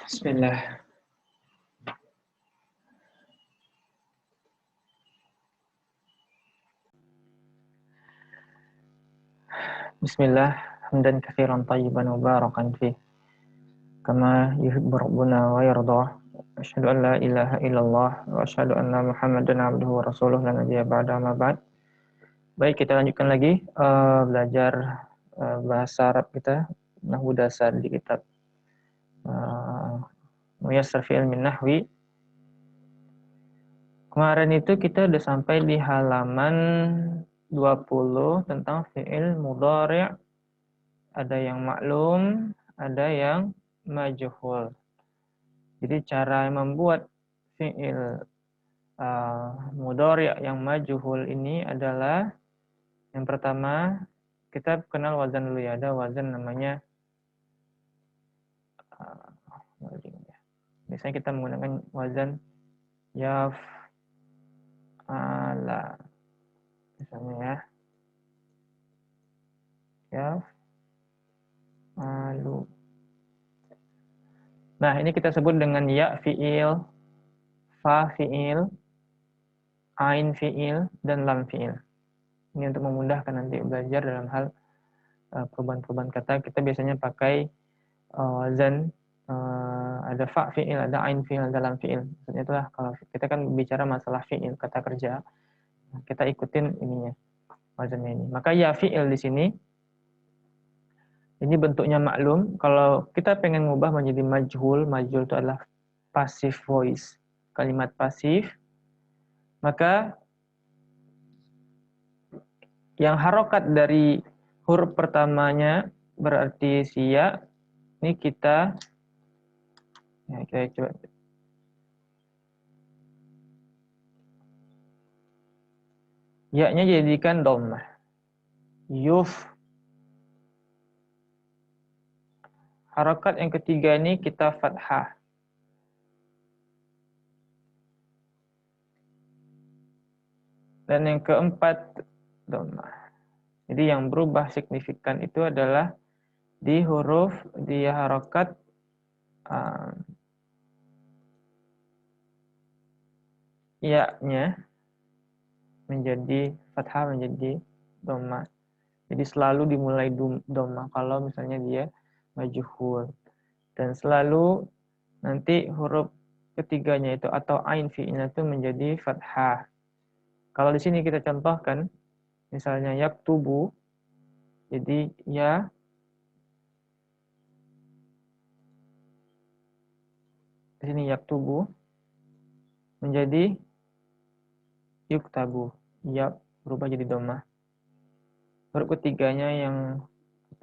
Bismillah. Bismillah. Hamdan katsiran thayyiban mubarakan fih. Kama yuhibbu rabbuna wa yardah. Asyhadu an la ilaha illallah wa asyhadu anna Muhammadan abduhu wa rasuluh la nabiyya ba'da ma ba'd. Baik, kita lanjutkan lagi belajar bahasa Arab kita, nahwu dasar di kitab Muyassar fi ilmin nahwi. Kemarin itu kita udah sampai di halaman 20 tentang fi'il mudhari'. Ada yang maklum, ada yang majhul. Jadi cara membuat fi'il mudhari' yang majhul ini adalah yang pertama kita kenal wazan dulu ya. Ada wazan namanya biasanya kita menggunakan wazan yaf'ala. Misalnya ya. Yaf'alu. Nah, ini kita sebut dengan ya fi'il, fa fi'il, ain fi'il, dan lam fi'il. Ini untuk memudahkan nanti belajar dalam hal perubahan-perubahan kata. Kita biasanya pakai wazan, ada fa fi'il, ada ain fi'il, ada lam fi'il. Maksudnya itulah kalau kita kan bicara masalah fi'il, kata kerja, kita ikutin ininya, wazannya ini. Maka ya fi'il di sini, ini bentuknya maklum. Kalau kita pengen ngubah menjadi majhul, majhul itu adalah passive voice, kalimat pasif, maka yang harokat dari huruf pertamanya berarti si ya. Ini kita coba. Ya-nya jadikan dhammah. Yuf. Harokat yang ketiga ini kita fathah. Dan yang keempat dhammah. Jadi yang berubah signifikan itu adalah di huruf, di harokat ya-nya menjadi fathah, menjadi dhammah. Jadi selalu dimulai dhammah kalau misalnya dia majhul. Dan selalu nanti huruf ketiganya itu atau ain fi'ilnya itu menjadi fathah. Kalau di sini kita contohkan, misalnya yaktubu, jadi ya di sini yaktubu menjadi yuktabu, ya berubah jadi dhammah. Huruf ketiganya yang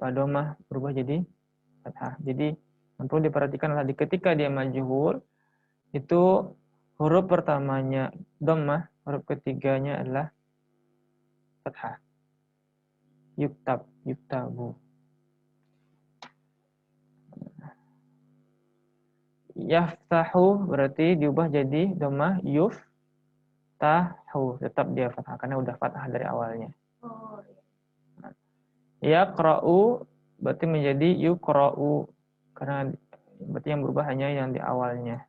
dhammah berubah jadi fathah. Jadi yang perlu diperhatikan adalah ketika dia majhul itu huruf pertamanya dhammah, huruf ketiganya adalah fathah. Yuktab, yuktabu. Yaftahu berarti diubah jadi dhammah, yuftahu, tetap dia fathah karena udah fathah dari awalnya. Yaqra'u berarti menjadi yuqra'u karena berarti yang berubah hanya yang di awalnya.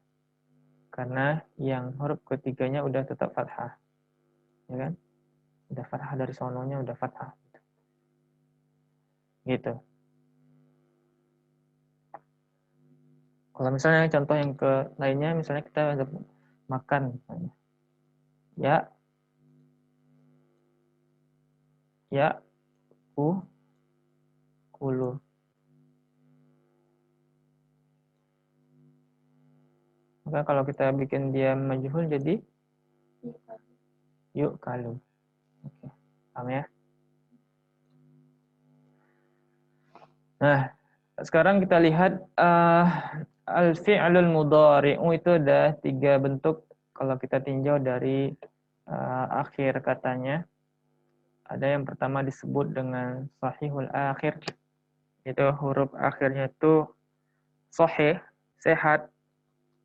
Karena yang huruf ketiganya udah tetap fathah. Ya kan? Udah fathah dari sononya, udah fathah. Gitu. Kalau misalnya contoh yang ke lainnya, misalnya kita ada makan. Misalnya. Kulu. Maka kalau kita bikin dia majhul jadi yuk kalu. Oke. Paham ya? Nah, sekarang kita lihat al-fi'lul mudhari'u itu ada 3 bentuk kalau kita tinjau dari akhir katanya. Ada yang pertama disebut dengan sahihul akhir. Itu huruf akhirnya itu sahih, sehat,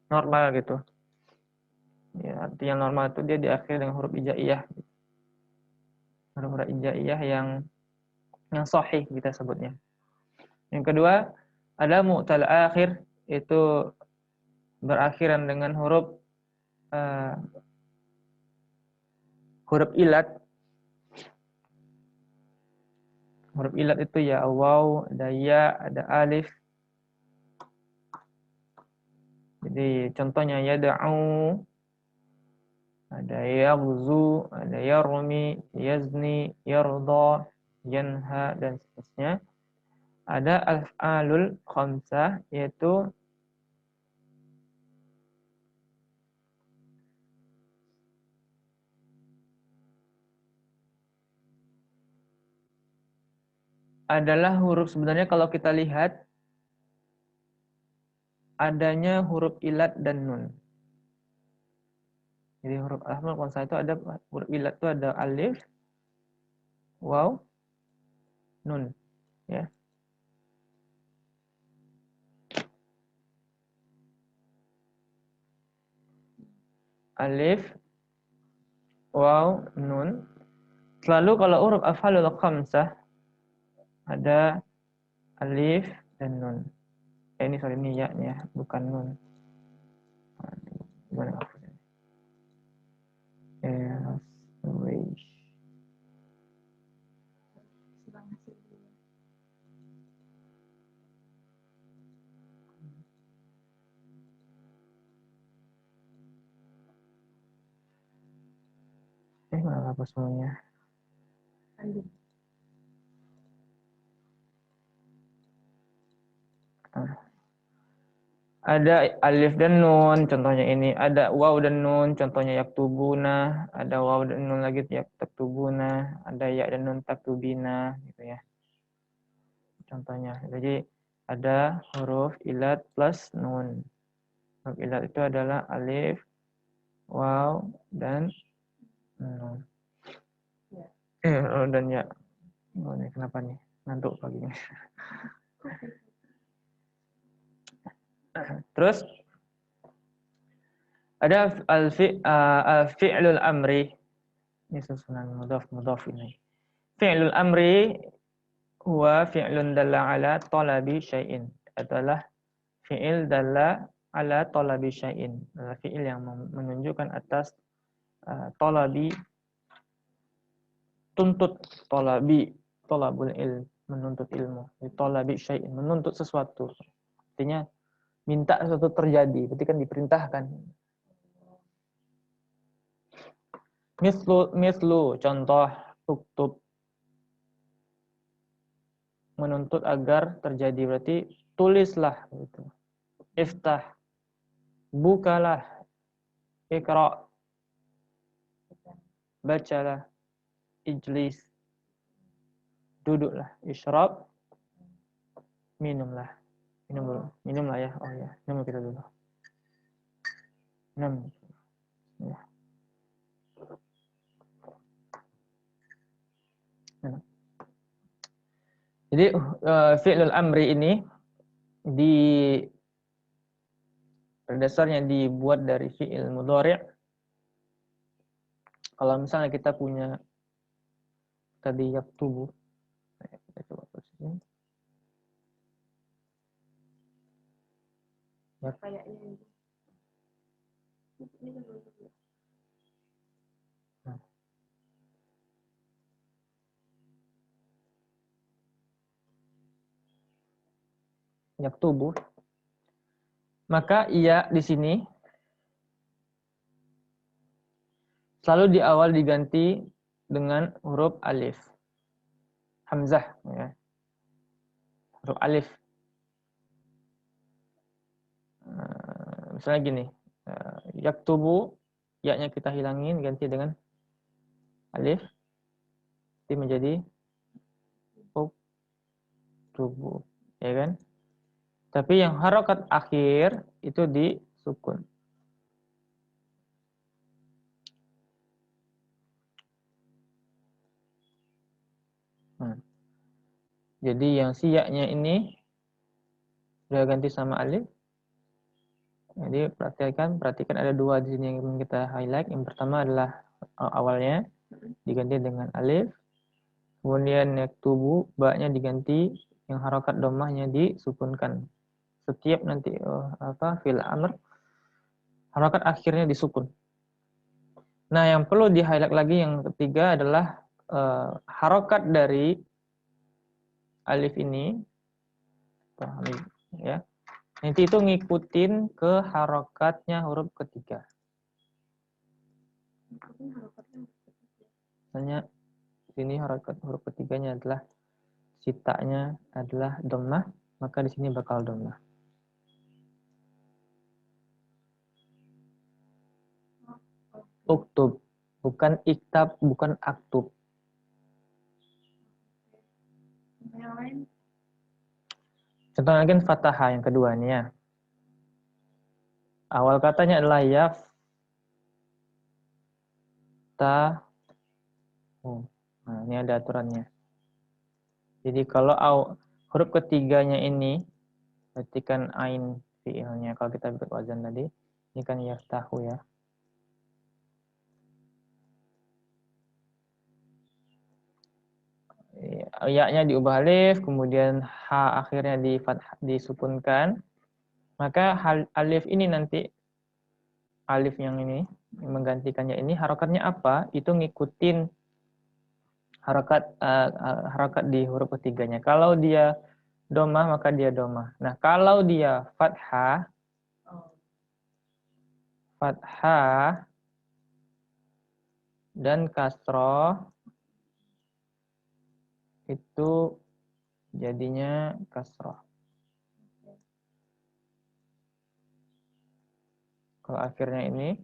normal gitu. Ya, artinya normal itu dia diakhiri dengan huruf hijaiyah. Huruf hijaiyah yang sahih kita sebutnya. Yang kedua, ada mu'tal akhir, itu berakhiran dengan huruf ilat. Huruf ilat itu ya waw, ada ya, ada alif. Jadi contohnya yad'u, ada yaghzu, ada yarmi, yazni, yarda, yanha, dan seterusnya. Ada al-af'alul khamsah, yaitu adalah huruf, sebenarnya kalau kita lihat adanya huruf ilat dan nun. Jadi huruf al-af'alul khamsah itu ada huruf ilat itu ada alif, waw, nun, ya. Alif, waw, nun. Lalu kalau huruf af'alul khamsah ada alif dan nun. Ini sorry, ini ya, bukan nun. Gimana maksudnya? Mana apa semuanya? Ada alif dan nun, contohnya ini. Ada waw dan nun, contohnya yaktubuna. Ada waw dan nun lagi, yaktubuna. Ada ya dan nun, taktubina, gitu ya. Contohnya. Jadi ada huruf ilat plus nun. Huruf ilat itu adalah alif, waw, dan nun. Dan ya. Oh, ini kenapa nih? Ngantuk paginya. Terus ada al-fi'lul amri. Ini susunan mudhaf ini. Fi'lul amri huwa fi'lun dalla ala talabi syai'in. Adalah fi'il dalla ala talabi syai'in. Adalah fi'il yang menunjukkan atas talabi, tuntut, talabul ilm, menuntut ilmu. Talabi syai'in, menuntut sesuatu. Artinya minta sesuatu terjadi, berarti kan diperintahkan. Mislu, contoh, tuktub, menuntut agar terjadi, berarti tulislah, gitu. Iftah, bukalah. Iqra, bacalah. Ijlis, duduklah. Isyrab, minumlah. Minum dulu, minumlah ya. Oh ya, minum kita dulu. Minum. Ya. Jadi fi'lul amri ini dasarnya dibuat dari fi'il mudhari'. Kalau misalnya kita punya tadi yaktubu, kita coba posisinya. Yaktubu, maka ia di sini selalu di awal diganti dengan huruf alif, hamzah, ya. Huruf alif. Misalnya gini, yaktubu, ya-nya kita hilangin, ganti dengan alif, itu menjadi uktubu, ya kan? Tapi yang harokat akhir itu disukun. Jadi yang siaknya ini sudah ganti sama alif. Jadi perhatikan ada dua di sini yang ingin kita highlight. Yang pertama adalah awalnya diganti dengan alif. Kemudian yaktubu, ba-nya diganti, yang harokat dhammahnya disukunkan. Setiap nanti fi'il amr harokat akhirnya disukun. Nah, yang perlu di-highlight lagi yang ketiga adalah harokat dari alif ini, ya, nanti itu ngikutin ke harokatnya huruf ketiga. Misalnya sini harokat huruf ketiganya adalah citanya adalah dhammah, maka di sini bakal dhammah. Uktub, bukan iktab, bukan aktub. Yang lain? Contoh lagi fathah yang kedua nih ya. Awal katanya adalah yaf ta. Nah, ini ada aturannya. Jadi kalau huruf ketiganya ini, berarti kan ain fiilnya. Kalau kita buat wazan tadi, ini kan yaftahu ya. Ya-nya diubah alif, kemudian h akhirnya disukunkan. Maka alif ini nanti, alif yang ini, menggantikannya ini, harokatnya apa? Itu ngikutin harokat di huruf ketiganya. Kalau dia domah, maka dia domah. Nah, kalau dia fathah dan kasroh, itu jadinya kasroh. Kalau akhirnya ini,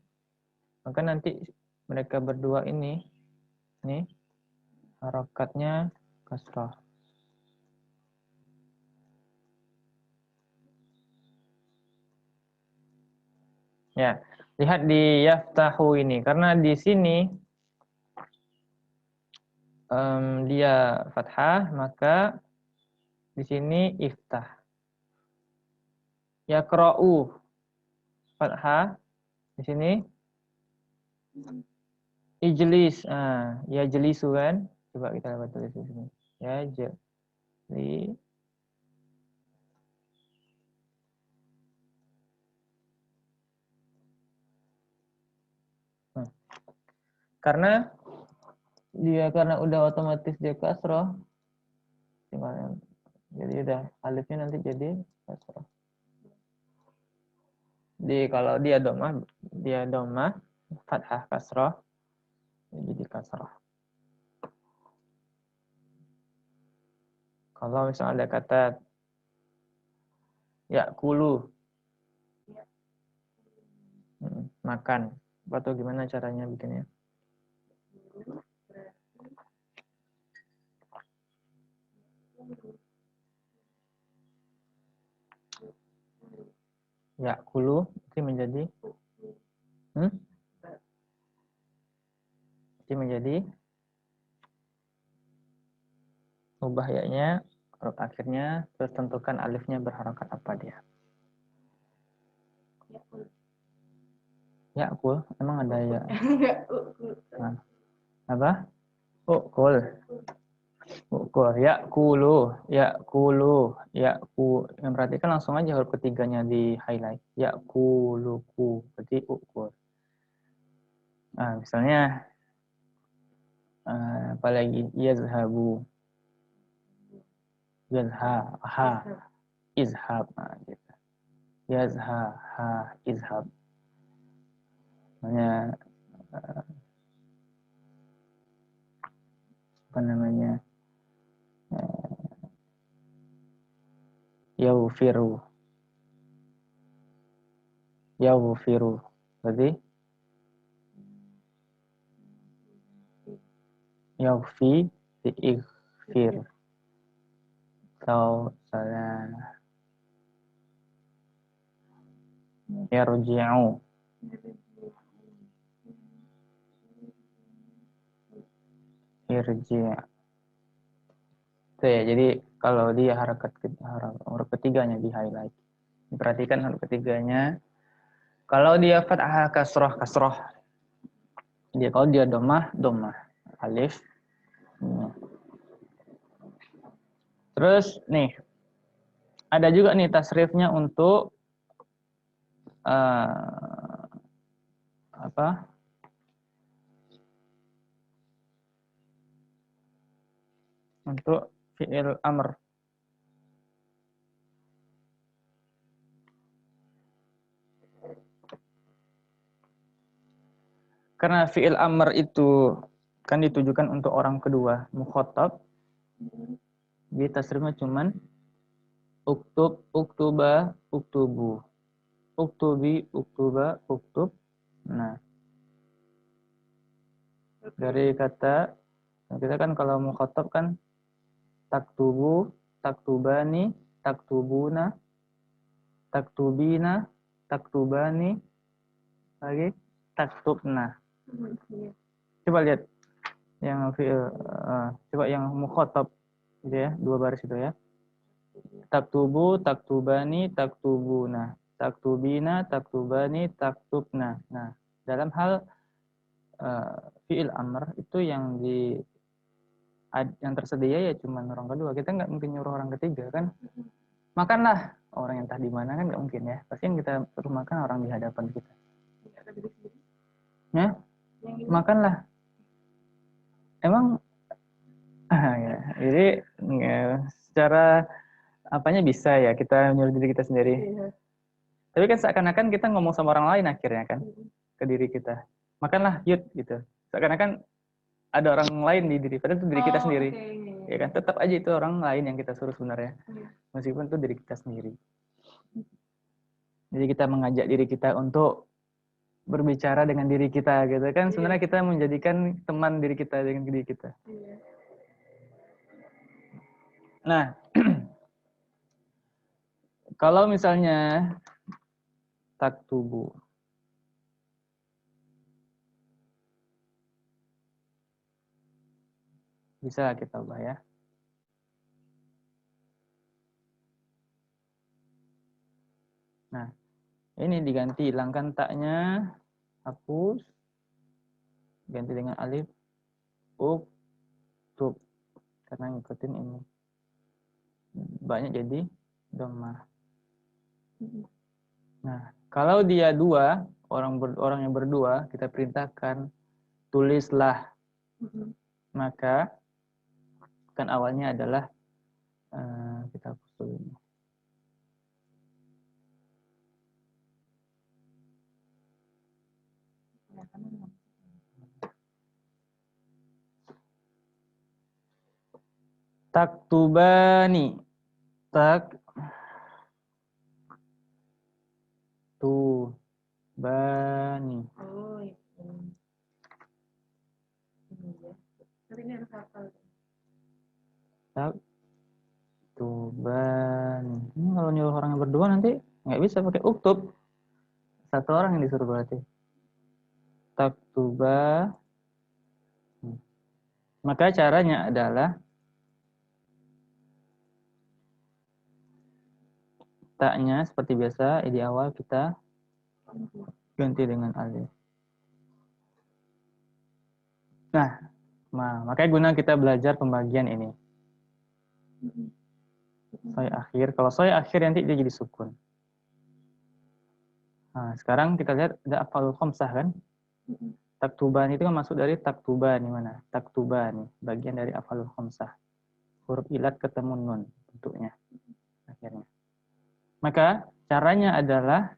maka nanti mereka berdua ini, nih, harokatnya kasroh. Ya, lihat di yaftahu ini, karena di sini dia fathah, maka di sini iftah. Yaqra'u fathah, di sini ijlis. Ya jelisu kan? Coba kita lihat tulis di sini. Ya jeli. Karena udah otomatis dia kasroh, jadi udah alifnya nanti jadi kasroh. Kalau dia domah fathah kasroh, jadi kasroh. Kalau misalnya ada kata ya'kulu, makan, atau gimana caranya bikinnya? Ya'kulu itu menjadi ubah ya-nya huruf akhirnya, terus tentukan alifnya berharokat apa dia. Ya'kul, emang ada ya? Nah, apa? Ukul. Ya'kulu. Yang berarti kan langsung aja huruf ketiganya di highlight. Ya'kuluku, berarti ukul. Nah, misalnya apalagi yazhabu. Izhab. Nah, gitu. Izhab. Namanya apa namanya? Yaghfiru. Berarti yaghfi ighfir. Salah. Yarji'u. Irji'. Itu ya, jadi kalau dia huruf ketiganya di highlight. Perhatikan huruf ketiganya. Kalau dia fathah kasroh. Kalau dia domah, alif. Terus nih, ada juga nih tasrifnya untuk apa? Untuk fi'il amr. Karena fi'il amr itu kan ditujukan untuk orang kedua, mukhatab. Jadi tasrifnya cuman uktub, uktuba, uktubu. Uktubi, uktuba, uktub. Nah, dari kata kita kan kalau mukhatab kan taktubu, taktubani, taktubuna, taktubina, taktubani, lagi taktubna. Coba lihat yang fi'il, coba yang mukhatab gitu ya, 2 baris itu ya. Taktubu, taktubani, taktubuna, taktubina, taktubani, taktubna. Nah, dalam hal fi'il amr itu yang tersedia ya cuma orang kedua. Kita nggak mungkin nyuruh orang ketiga kan. Makanlah, orang yang entah di mana kan nggak mungkin ya. Pasti yang kita suruh makan orang di hadapan kita. Ya, makanlah. Emang ya, jadi ya, secara apanya bisa ya kita nyuruh diri kita sendiri. Tapi kan seakan-akan kita ngomong sama orang lain akhirnya kan ke diri kita. Makanlah, yud gitu. Seakan-akan ada orang lain di diri, padahal itu diri kita sendiri. Ya kan, tetap aja itu orang lain yang kita suruh sebenarnya. Meskipun itu diri kita sendiri. Jadi kita mengajak diri kita untuk berbicara dengan diri kita gitu kan. Sebenarnya kita menjadikan teman diri kita dengan diri kita. Nah, kalau misalnya taktubu, bisa kita ubah ya. Nah, ini diganti, hilangkan taknya, hapus, ganti dengan alif, uktub, karena ngikutin ini. Banyak jadi dhammah. Nah, kalau dia dua, orang yang berdua, kita perintahkan tulislah. Maka kan awalnya adalah kita hapus dulu. Taktubani, taktubani. Oh, itu. Tapi ini harus hafal. Taktubani. Ini kalau nyuruh orang yang berdua nanti nggak bisa pakai uktub. Satu orang yang disuruh berarti. Taktuba. Maka caranya adalah taknya seperti biasa di awal kita ganti dengan alif. Nah, makanya guna kita belajar pembagian ini. Soy akhir. Kalau soy akhir nanti dia jadi sukun. Nah, sekarang kita lihat ada afalul khamsah kan? Taktuban itu kan masuk dari taktuban di mana? Taktuban, bagian dari afalul khamsah. Huruf ilat ketemu nun bentuknya akhirnya. Maka caranya adalah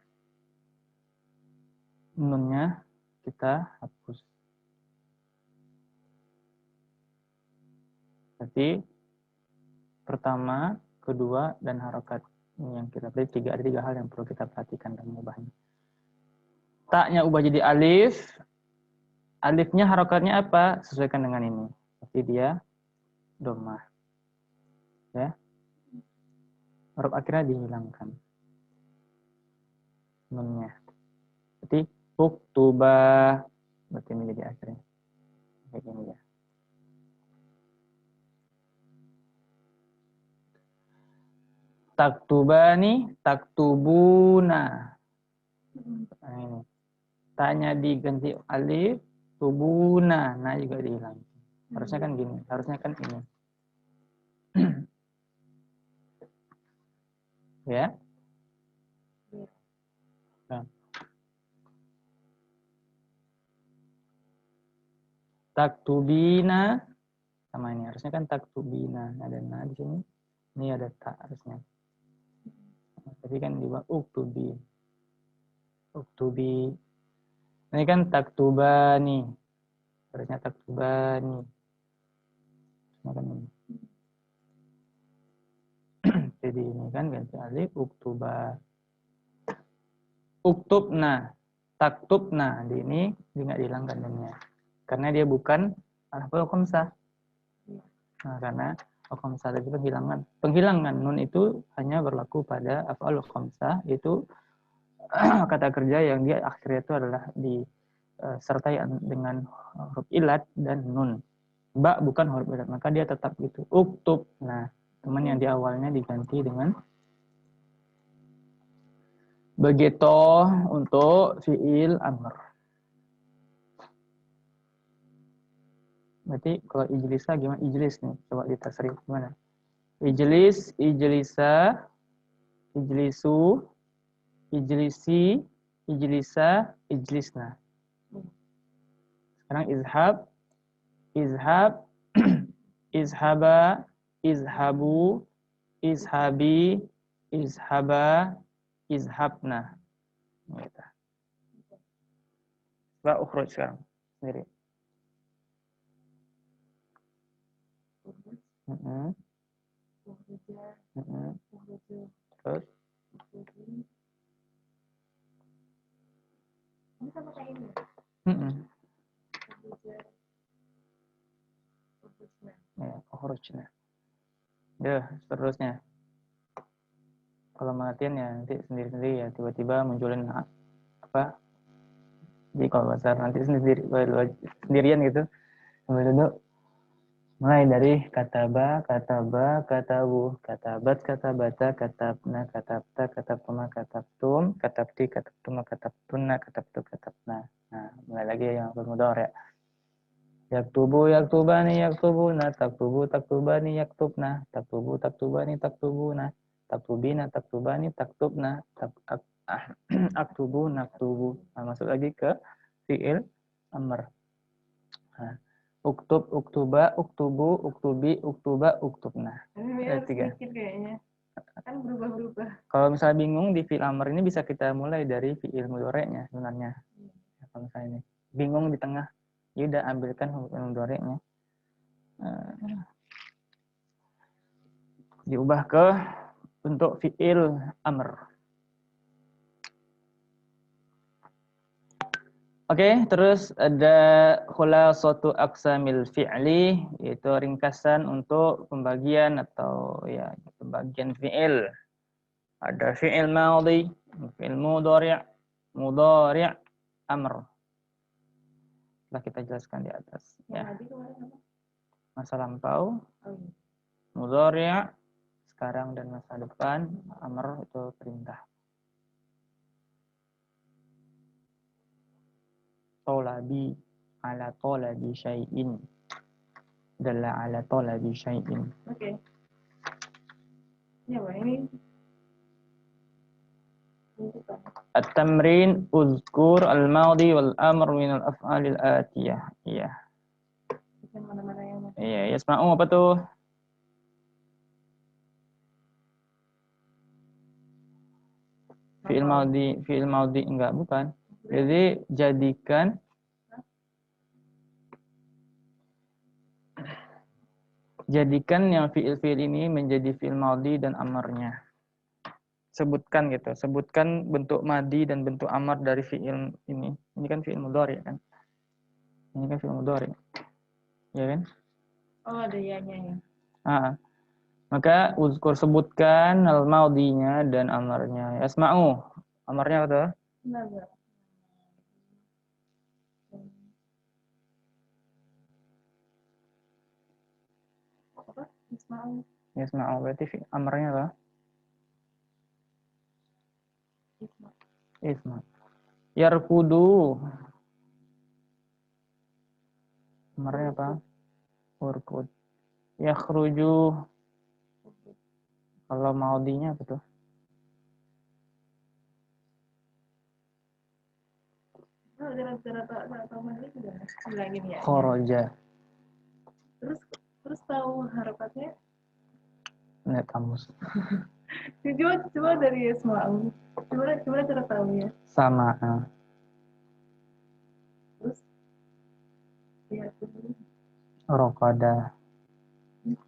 nunnya kita hapus. Jadi pertama, kedua, dan harokat. Ini yang kita berarti ada tiga hal yang perlu kita perhatikan dalam ubahnya. Taknya ubah jadi alif. Alifnya harokatnya apa? Sesuaikan dengan ini. Berarti dia dhammah. Ya. Huruf akhirnya dihilangkan. Nunnya. Berarti uktuba. Berarti ini jadi akhirnya. Kayak gini ya. Taktubani, taktubuna. Nah, ini. Tanya diganti alif, tubuna. Nah, juga dihilang. Harusnya kan gini. Harusnya kan ini. Ya. Nah. Taktubina sama ini harusnya kan taktubina, ada na di sini. Ini ada ta harusnya. Tapi kan juga uktubi. Uktubi. Ini kan taktubani. Harusnya taktubani. Nah, kan ini. Jadi ini kan ganti alif uktuba. Uktubna. Taktubna. Di ini nggak dihilangkan namanya. Karena dia bukan aliful khamsah. Nah, karena al-khamsah itu penghilangan nun itu hanya berlaku pada af'alul khamsah, itu kata kerja yang dia akhirnya itu adalah disertai dengan huruf ilat dan nun. Ba bukan huruf ilat, maka dia tetap gitu. Uktub. Nah, teman yang di awalnya diganti dengan begitu untuk fi'il amr. Berarti kalau ijlisa gimana? Ijlis nih, coba ditasrif gimana? Ijlis, ijlisa, ijlisu, ijlisi, ijlisa, ijlisna. Sekarang izhab, izhab, izhaba, izhabu, izhabi, izhaba, izhabna. Gitu. Coba ukhruj sekarang sendiri. Terus Ini sama kayak ini. Ya, ukhrujna. Duh, seterusnya. Kalau latihan ya nanti sendiri-sendiri ya, tiba-tiba munculin apa? Jadi kalau bahasa nanti sendirian gitu. Sambil duduk. Mulai dari kataba, kataba, katabu, katabat, katabata, katabna, katabta, katabtuma, katabtum, katabti, katabtuma, katabtunna, katabtu, katabna. Nah, mulai lagi yang bermudhari'. Yaktubu, yaktubani, yaktubuna, taktubu, taktubani, yaktubna, taktubu, taktubani, taktubuna, taktubina, taktubani, taktubna, aktubu, naktubu. Nah, masuk lagi ke fi'il amr. Nah, uktub, uktuba, uktubu, uktubi, uktuba, uktubna. Ini Ada harus 3. mikir kayaknya. Kan berubah-berubah. Kalau misalnya bingung di fi'il amr ini bisa kita mulai dari fi'il mudhari'nya sebenarnya. Kalau misalnya ini bingung di tengah, ya udah ambilkan fi'il mudhari'nya. Diubah ke untuk fi'il amr. Oke, terus ada khulasatu aqsamil fi'li, yaitu ringkasan untuk pembagian atau ya pembagian fi'il. Ada fi'il madhi, fi'il mudhari', mudhari', amr. Telah kita jelaskan di atas. Ya. Masa lampau, mudhari', sekarang dan masa depan, amr itu perintah. Tolabi ala tolabi syai'in. Dalla ala tolabi syai'in. Oke. Ini apa ini? At-tamrin uzkur al-madhi wal amr min al-af'alil atiyah. Iya. Yang mana-mana yang mana? Iya, yasma'u apa tuh? Fi'il madhi enggak, bukan. Jadi jadikan yang fi'il ini menjadi fi'il madhi dan amarnya. Sebutkan gitu, sebutkan bentuk madhi dan bentuk amar dari fi'il ini. Ini kan fi'il mudhari kan? Ini kan fi'il mudhari. Ya kan? Oh, ada ya-nya ya. Maka uzkur sebutkan al-madhinya dan amarnya. Yasma'u. Amarnya apa tuh? Benar. Apa? Ismail. Yasma'u berarti amarnya apa? Isma. Yarkudu. Amarnya apa? Urkud. Yakhruju. Kalau madhinya apa tuh? Oh, cara tahu mana juga bilangin ya. Khoroja. Terus tahu harokatnya. Lihat kamus. Coba dari Ismail. Coba cara tahunya. Sama. Terus lihat dulu. Rokoda.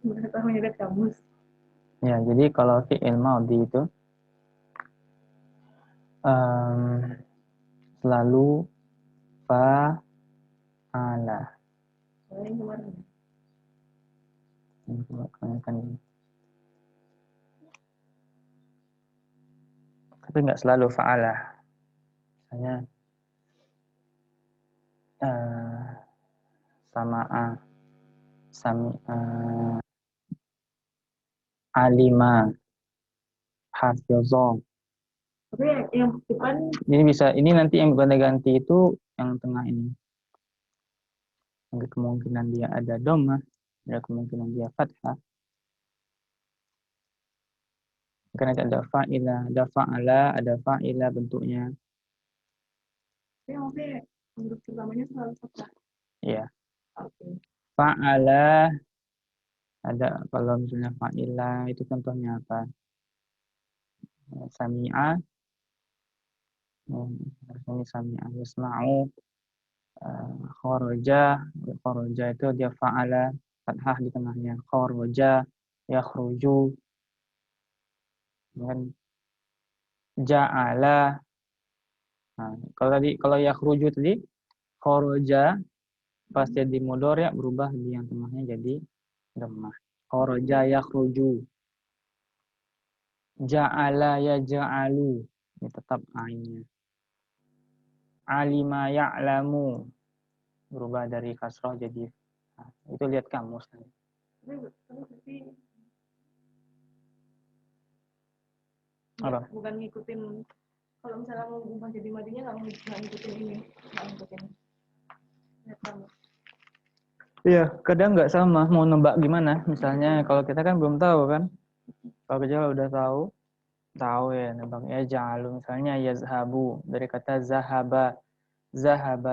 Gimana tahunya dari kamus. Ya, jadi kalau fi'il maudhi itu selalu fa'ala. Yang kemarin. Tapi nggak selalu fa'ala. Misalnya sama'a, sami'a, alima, hafizah. Tapi yang depan. Ini nanti yang ganti itu yang tengah ini. Ada kemungkinan dia ada dhammah, ada kemungkinan dia fathah. Karena ada fa'ila, ada fa'ala, ada fa'ila bentuknya. Tapi maksudnya huruf pertamanya selalu fathah. Iya. Oke. Fa'ala ada, kalau misalnya fa'ila itu contohnya apa? Sami'a, ini sami'a yasma'u, kharaja itu dia fa'ala, fathah di tengahnya, kharaja, yakhruju, dan ja'ala. Nah, kalau yakhruju tadi kharaja pas jadi mudhari' berubah di yang tengahnya jadi dhammah. Kharaja yakhruju. Ja'ala yaj'alu. Ini tetap ainnya. Alima ya'lamu. Berubah dari kasrah jadi itu lihat kamus. Tapi Apa? bukan ngikutin. Kalau misalnya mau ubah jadi madinya nggak ngikutin ini, nggak ngikutin. Lihat kamu. Iya, kadang nggak sama mau nebak gimana. Misalnya kalau kita kan belum tahu kan. Kalau kita udah tahu ya nebak ya ja'alu. Misalnya yazhabu dari kata zahaba,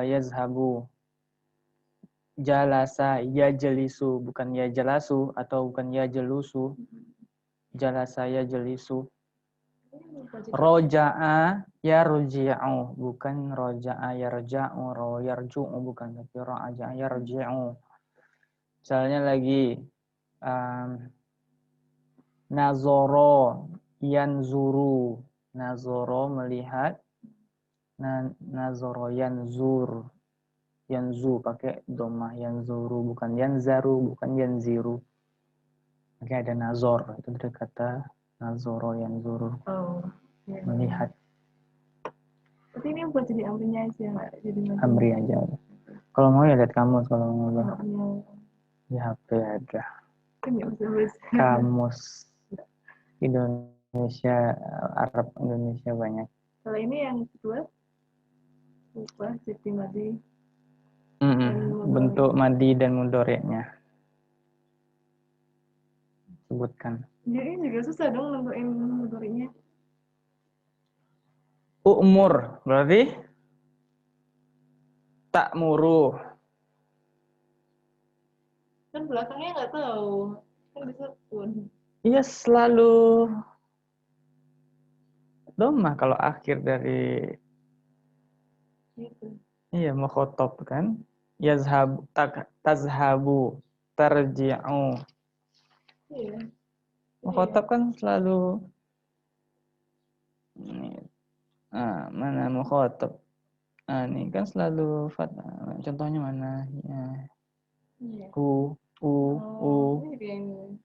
yazhabu. Jalasa yajlisu, bukan yajlasu atau bukan yajlusu. Jalasa yajlisu. Roja'a yarji'u, bukan roja'a yarja'u, yarju'u bukan, tapi roja'a yarji'u. Misalnya lagi nazoro yanzuru, nazoro melihat, nazoro yanzur, yanzu pakai dhammah, yanzuru bukan yanzaru, bukan yanziru. Oke, ada nazor, itu dari kata nazoro yanzuru, Ya. melihat. Tapi ini buat jadi amrinya aja, nggak jadi madi. Amri aja. Kalau mau ya lihat kamus, kalau mau Nggak mau. di HP ada. Kan nggak bisa baca. Kamus Indonesia, Arab Indonesia banyak. Kalau ini yang kedua, ubah jadi madi. Bentuk madi dan mudhari'nya. Sebutkan. Jadi juga susah dong nentuin mudhari'nya. Umur berarti ta'muru. Kan belakangnya nggak tahu. Kan bisa pun. Iya selalu dhammah kalau akhir dari Gitu. iya mukhatab kan. Yazhab tazhabu tarji'u. Iya. Mukhatab kan selalu mana mukhatab. Ini kan selalu fathah. Contohnya mana? Ya. Iya. U. Ini dia ini.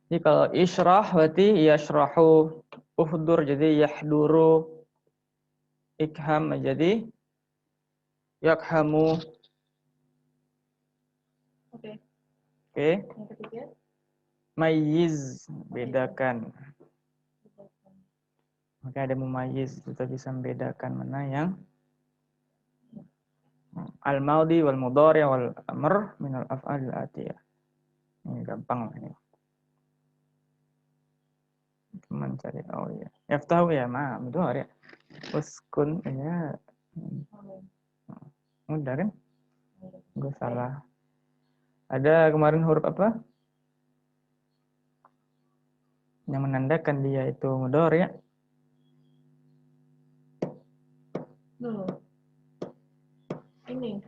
Jadi kalau isyrah berarti yashrahu, uhdur jadi yahduru, ikham jadi yakhamu. Oke. Oke. Yang ketiga. Mayyiz, bedakan. Maka ada mumayyiz, kita bisa membedakan mana yang al-maudi wal mudhari wal amr min al-af'al al-atiyah. Ini gampang ini. mencari. Oh ya. Yaftahu ya, mudhari. Uskun ya. Mudah kan? Gue salah. Ada kemarin huruf apa? Yang menandakan dia itu mudhari ya. Loh. Ini.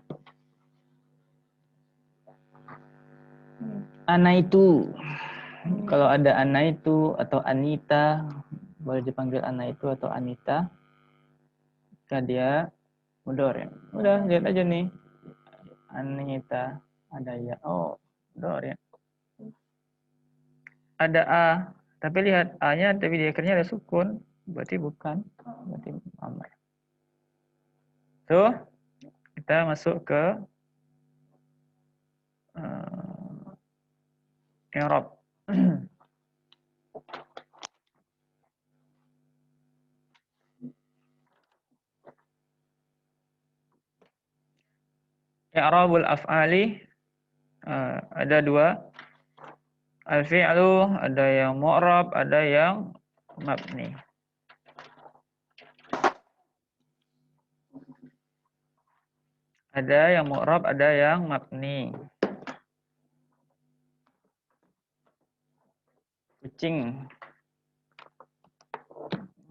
Ana itu. Kalau ada Ana itu atau Anita, boleh dipanggil Ana itu atau Anita. Jika dia mudhari. Udah, lihat aja nih. Anita, ada ya. Oh, mudhari. Ada A, tapi lihat A-nya tapi di akhirnya ada sukun, berarti bukan, berarti amr. Tuh, kita masuk ke i'rab. I'rabul af'ali ada dua. Al-fi'lu ada yang mu'rab, ada yang mabni. Ada yang mu'rab, ada yang mabni. Kucing.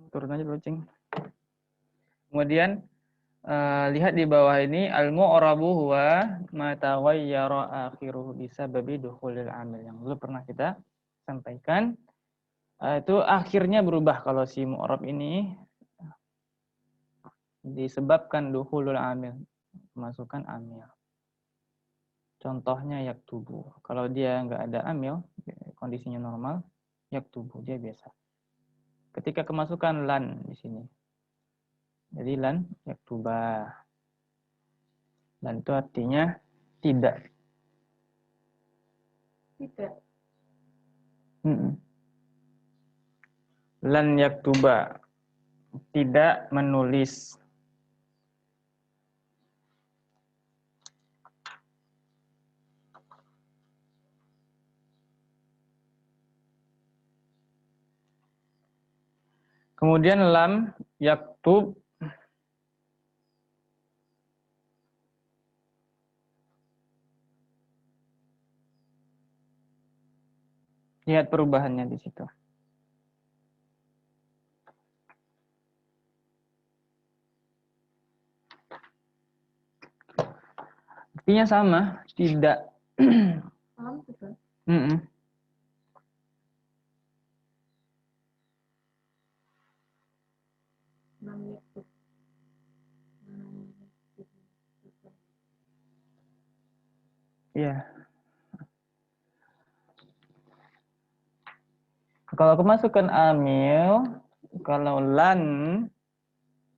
Turun aja kucing. Kemudian lihat di bawah ini al-mu'rabu huwa ma taghayyara akhiruhu bisababi dukhulil amil. Yang dulu pernah kita sampaikan. Itu akhirnya berubah kalau si mu'rab ini disebabkan dukhulul amil, masukkan amil. Contohnya yaktubu. Kalau dia nggak ada amil, kondisinya normal, yaktubu dia biasa. Ketika kemasukan lan di sini. Jadi lan yaktuba. Lan itu artinya tidak. Tidak. Lan yaktuba. Tidak menulis. Kemudian lam yaktub. Lihat perubahannya di situ. Artinya sama, tidak. Paham juga. Iya. Kalau kemasukan amil, kalau lan,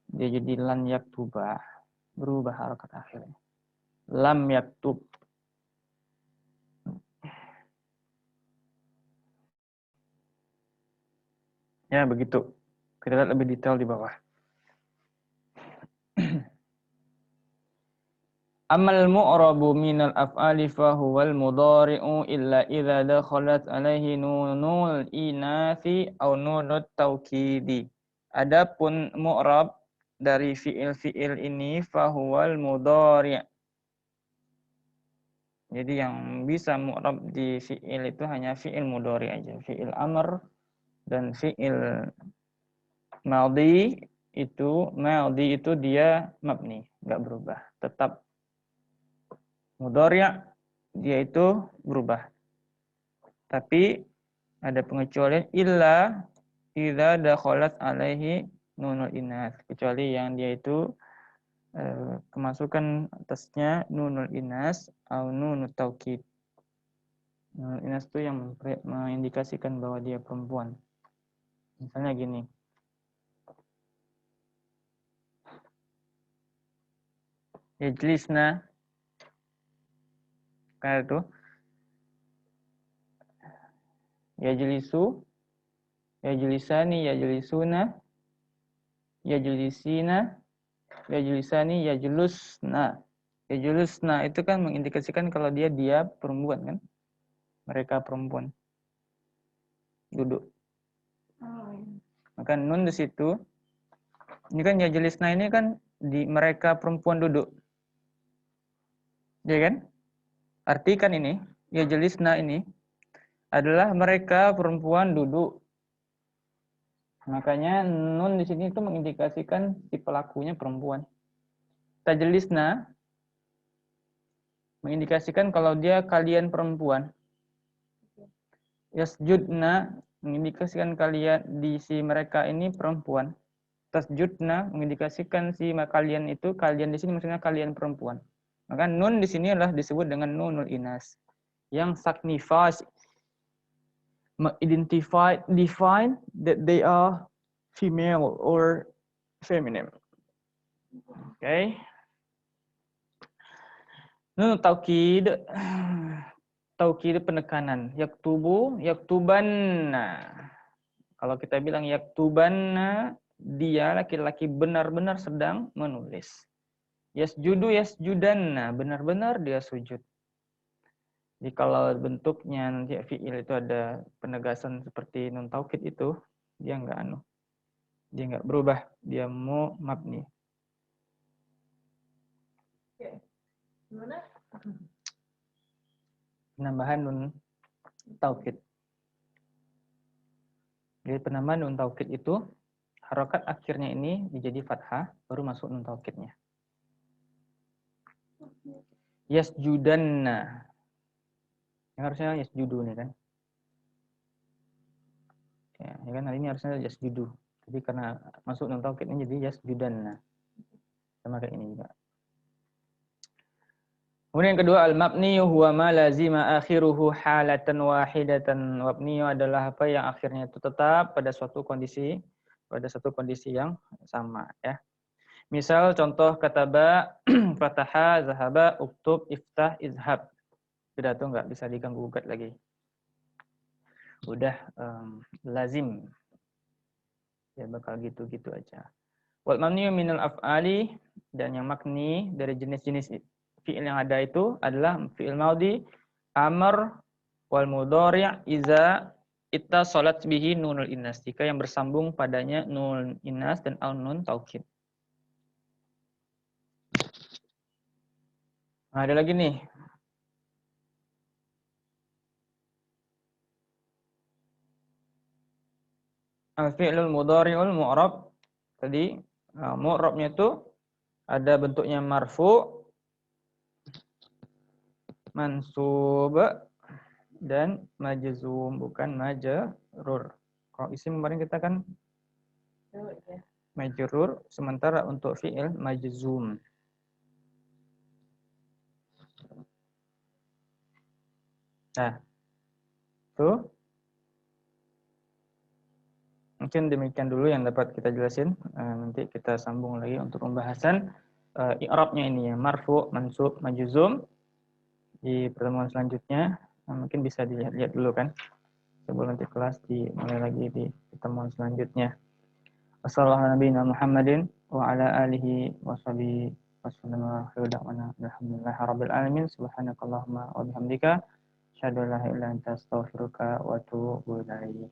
dia jadi lan yaktuba, berubah harakat akhirnya. Lam yaktub. Ya, begitu. Kita lihat lebih detail di bawah. Amal mu'rabu minal af'ali fahuwal mudhari'u illa idza dakhalat alaihi nunul inathi aw nunut taukidi. Adapun mu'rab dari fi'il-fi'il ini fahuwal mudhari'. Jadi yang bisa mu'rab di fi'il itu hanya fi'il mudhari' aja. Fi'il amr dan fi'il madhi itu dia mabni, enggak berubah, tetap mudhari' dia itu berubah. Tapi ada pengecualian illa idza dakhalat alaihi nunul inas, kecuali yang dia itu kemasukan atasnya nunul inas atau nunut taukid. Nunul inas itu yang mengindikasikan bahwa dia perempuan. Misalnya gini. Yajlisna, kayak itu. Yajlisu, yajlisani, yajlisuna, yajlisina, yajlisani, yajlusna. Yajlusna itu kan mengindikasikan kalau dia perempuan kan? Mereka perempuan. Duduk. Maka nun di situ, ini kan yajlisna ini kan di mereka perempuan duduk. Ya kan? Artikan ini, yajlisna ini adalah mereka perempuan duduk. Makanya nun di sini itu mengindikasikan si pelakunya perempuan. Tajlisna mengindikasikan kalau dia kalian perempuan. Yasjudna mengindikasikan kalian di si mereka ini perempuan. Tasjudna mengindikasikan si kalian itu, kalian di sini maksudnya kalian perempuan. Maka nun di sini adalah disebut dengan nunul inas yang signifies, identify, define that they are female or feminine. Okay. Nun taukid, taukid penekanan. Yaktubu, yaktubanna. Kalau kita bilang yaktubanna, dia laki-laki benar-benar sedang menulis. Yasjudu yasjudanna, benar-benar dia sujud. Jadi kalau bentuknya nanti fi'il itu ada penegasan seperti nun taukid itu, dia enggak berubah, dia mabni. Gimana? Penambahan nun taukid. Jadi penambahan nun taukid itu harokat akhirnya ini menjadi fathah, baru masuk nun taukidnya. Yasjudanna. Yang harusnya yasjudu nih kan. Ya kan hari ini harusnya yasjudu. Jadi karena masuk nun taukidnya jadi yasjudanna. Sama kayak ini juga. Kemudian yang kedua, al-mabni huwa ma lazima akhiruhu halatan wahidatan. Mabni adalah apa yang akhirnya itu tetap pada satu kondisi yang sama ya. Misal contoh kataba, fataha, zahaba, uktub, iftah, izhab. Sudah tuh nggak bisa diganggu gugat lagi. Udah lazim. Ya bakal gitu-gitu aja. Wal mabni minal af'ali, dan yang makni dari jenis-jenis fi'il yang ada itu adalah fi'il maudi, amr, wal mudhari' iza ittasalat bihi nunul inas. Jika yang bersambung padanya nunul inas dan al nun taukid. Nah, ada lagi nih. Al-fi'lul mudhari'ul mu'rab. Tadi mu'rabnya itu ada bentuknya marfu, mansub, dan majzum, bukan majrur. Kalau isim kemarin kita kan majrur, sementara untuk fi'il majzum. Nah, tuh. Mungkin demikian dulu yang dapat kita jelasin. Nanti kita sambung lagi untuk pembahasan i'rabnya ini ya, marfu, mansub, majzum di pertemuan selanjutnya. Mungkin bisa dilihat-lihat dulu kan sebelum nanti kelas dimulai lagi di pertemuan selanjutnya. Wassalamualaikum warahmatullahi wabarakatuh wa ala alihi washabihi wasallam. Alhamdulillahirabbil alamin. Subhanakallahumma wa bihamdika asyhadu an la ilaha illa anta astaghfiruka wa atubu ilaik.